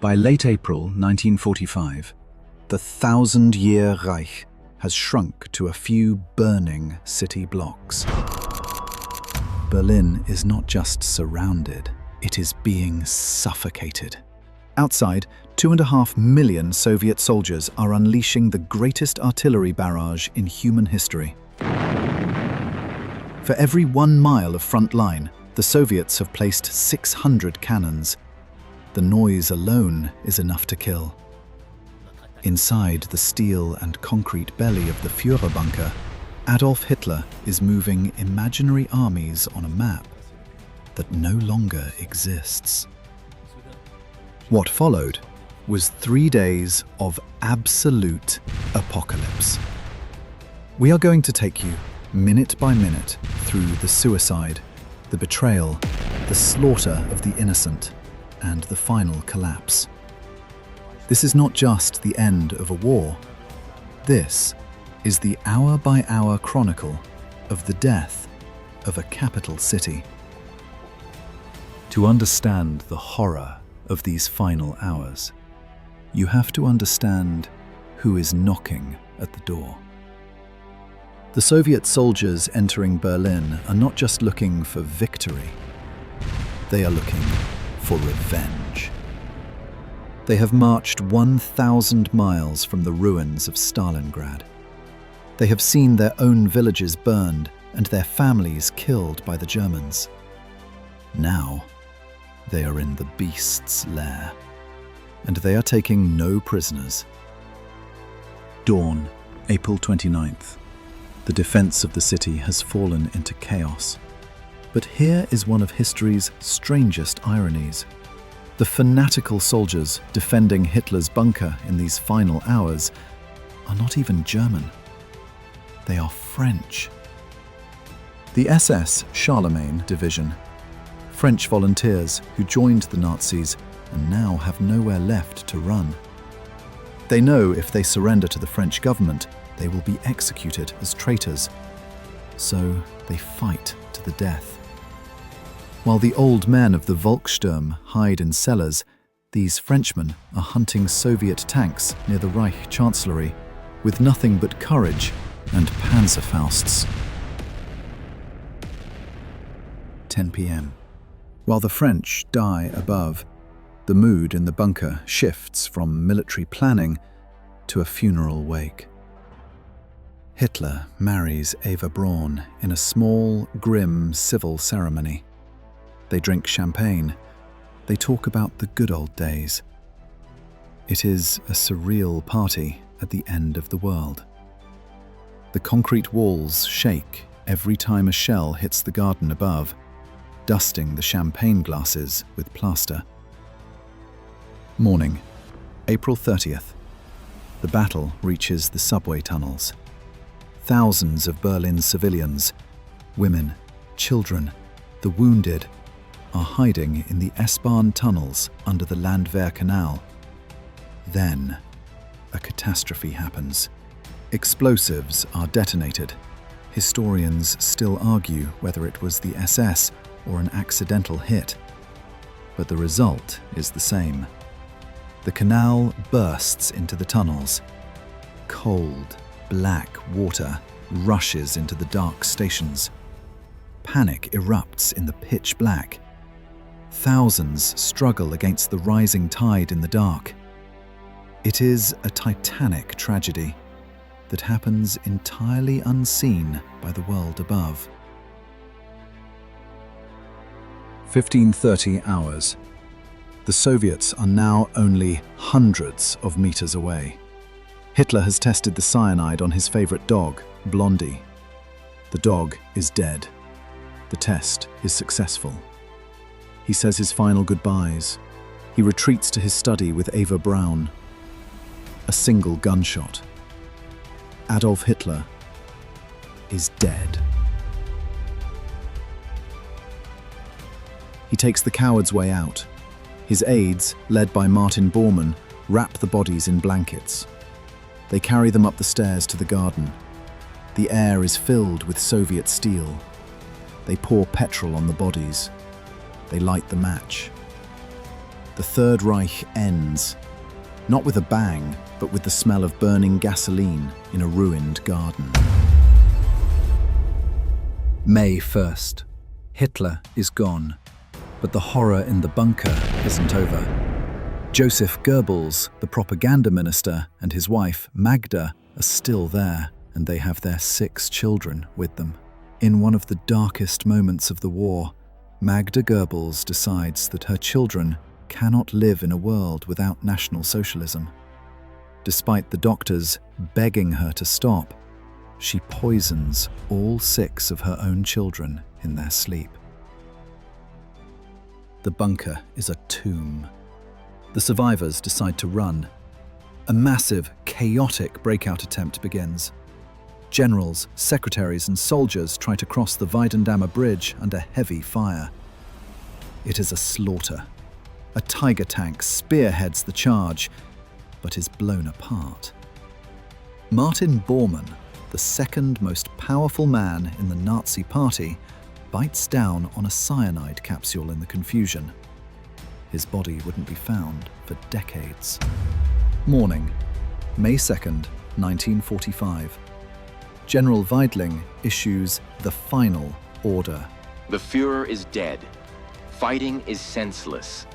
By late April 1945, the 1,000-year Reich has shrunk to a few burning city blocks. Berlin is not just surrounded, it is being suffocated. Outside, 2.5 million Soviet soldiers are unleashing the greatest artillery barrage in human history. For every 1 mile of front line, the Soviets have placed 600 cannons. The noise alone is enough to kill. Inside the steel and concrete belly of the Führer bunker, Adolf Hitler is moving imaginary armies on a map that no longer exists. What followed was 3 days of absolute apocalypse. We are going to take you minute by minute through the suicide, the betrayal, the slaughter of the innocent, and the final collapse. This is not just the end of a war. This is the hour-by-hour chronicle of the death of a capital city. To understand the horror of these final hours, you have to understand who is knocking at the door. The Soviet soldiers entering Berlin are not just looking for victory, they are looking for revenge. They have marched 1,000 miles from the ruins of Stalingrad. They have seen their own villages burned and their families killed by the Germans. Now, they are in the beast's lair, and they are taking no prisoners. Dawn, April 29th. The defense of the city has fallen into chaos. But here is one of history's strangest ironies. The fanatical soldiers defending Hitler's bunker in these final hours are not even German. They are French. The SS Charlemagne Division, French volunteers who joined the Nazis and now have nowhere left to run. They know if they surrender to the French government, they will be executed as traitors. So they fight to the death. While the old men of the Volkssturm hide in cellars, these Frenchmen are hunting Soviet tanks near the Reich Chancellery with nothing but courage and Panzerfausts. 10 p.m. While the French die above, the mood in the bunker shifts from military planning to a funeral wake. Hitler marries Eva Braun in a small, grim civil ceremony. They drink champagne. They talk about the good old days. It is a surreal party at the end of the world. The concrete walls shake every time a shell hits the garden above, dusting the champagne glasses with plaster. Morning, April 30th. The battle reaches the subway tunnels. Thousands of Berlin civilians, women, children, the wounded, are hiding in the S-Bahn tunnels under the Landwehr Canal. Then, a catastrophe happens. Explosives are detonated. Historians still argue whether it was the SS or an accidental hit, but the result is the same. The canal bursts into the tunnels. Cold, black water rushes into the dark stations. Panic erupts in the pitch black. Thousands struggle against the rising tide in the dark. It is a titanic tragedy that happens entirely unseen by the world above. 15:30 hours. The Soviets are now only hundreds of meters away. Hitler has tested the cyanide on his favorite dog, Blondie. The dog is dead. The test is successful. He says his final goodbyes. He retreats to his study with Eva Braun. A single gunshot. Adolf Hitler is dead. He takes the coward's way out. His aides, led by Martin Bormann, wrap the bodies in blankets. They carry them up the stairs to the garden. The air is filled with Soviet steel. They pour petrol on the bodies. They light the match. The Third Reich ends, not with a bang, but with the smell of burning gasoline in a ruined garden. May 1st. Hitler is gone, but the horror in the bunker isn't over. Joseph Goebbels, the propaganda minister, and his wife, Magda, are still there, and they have their 6 children with them. In one of the darkest moments of the war, Magda Goebbels decides that her children cannot live in a world without National Socialism. Despite the doctors begging her to stop, she poisons all 6 of her own children in their sleep. The bunker is a tomb. The survivors decide to run. A massive, chaotic breakout attempt begins. Generals, secretaries, and soldiers try to cross the Weidendammer Bridge under heavy fire. It is a slaughter. A Tiger tank spearheads the charge, but is blown apart. Martin Bormann, the second most powerful man in the Nazi Party, bites down on a cyanide capsule in the confusion. His body wouldn't be found for decades. Morning, May 2nd, 1945. General Weidling issues the final order. The Führer is dead. Fighting is senseless.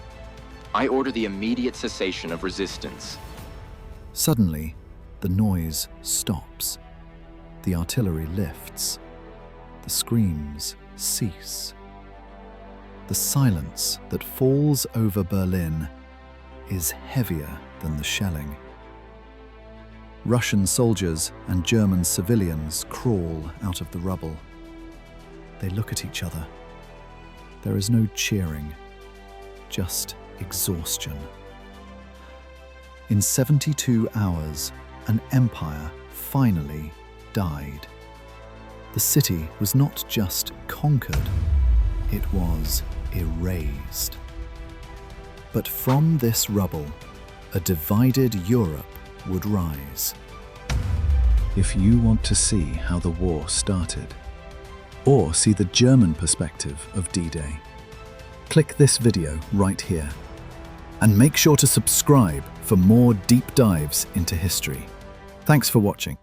I order the immediate cessation of resistance. Suddenly, the noise stops. The artillery lifts. The screams cease. The silence that falls over Berlin is heavier than the shelling. Russian soldiers and German civilians crawl out of the rubble. They look at each other. There is no cheering, just exhaustion. In 72 hours, an empire finally died. The city was not just conquered, it was erased. But from this rubble, a divided Europe would rise. If you want to see how the war started, or see the German perspective of D-Day, click this video right here. And make sure to subscribe for more deep dives into history. Thanks for watching.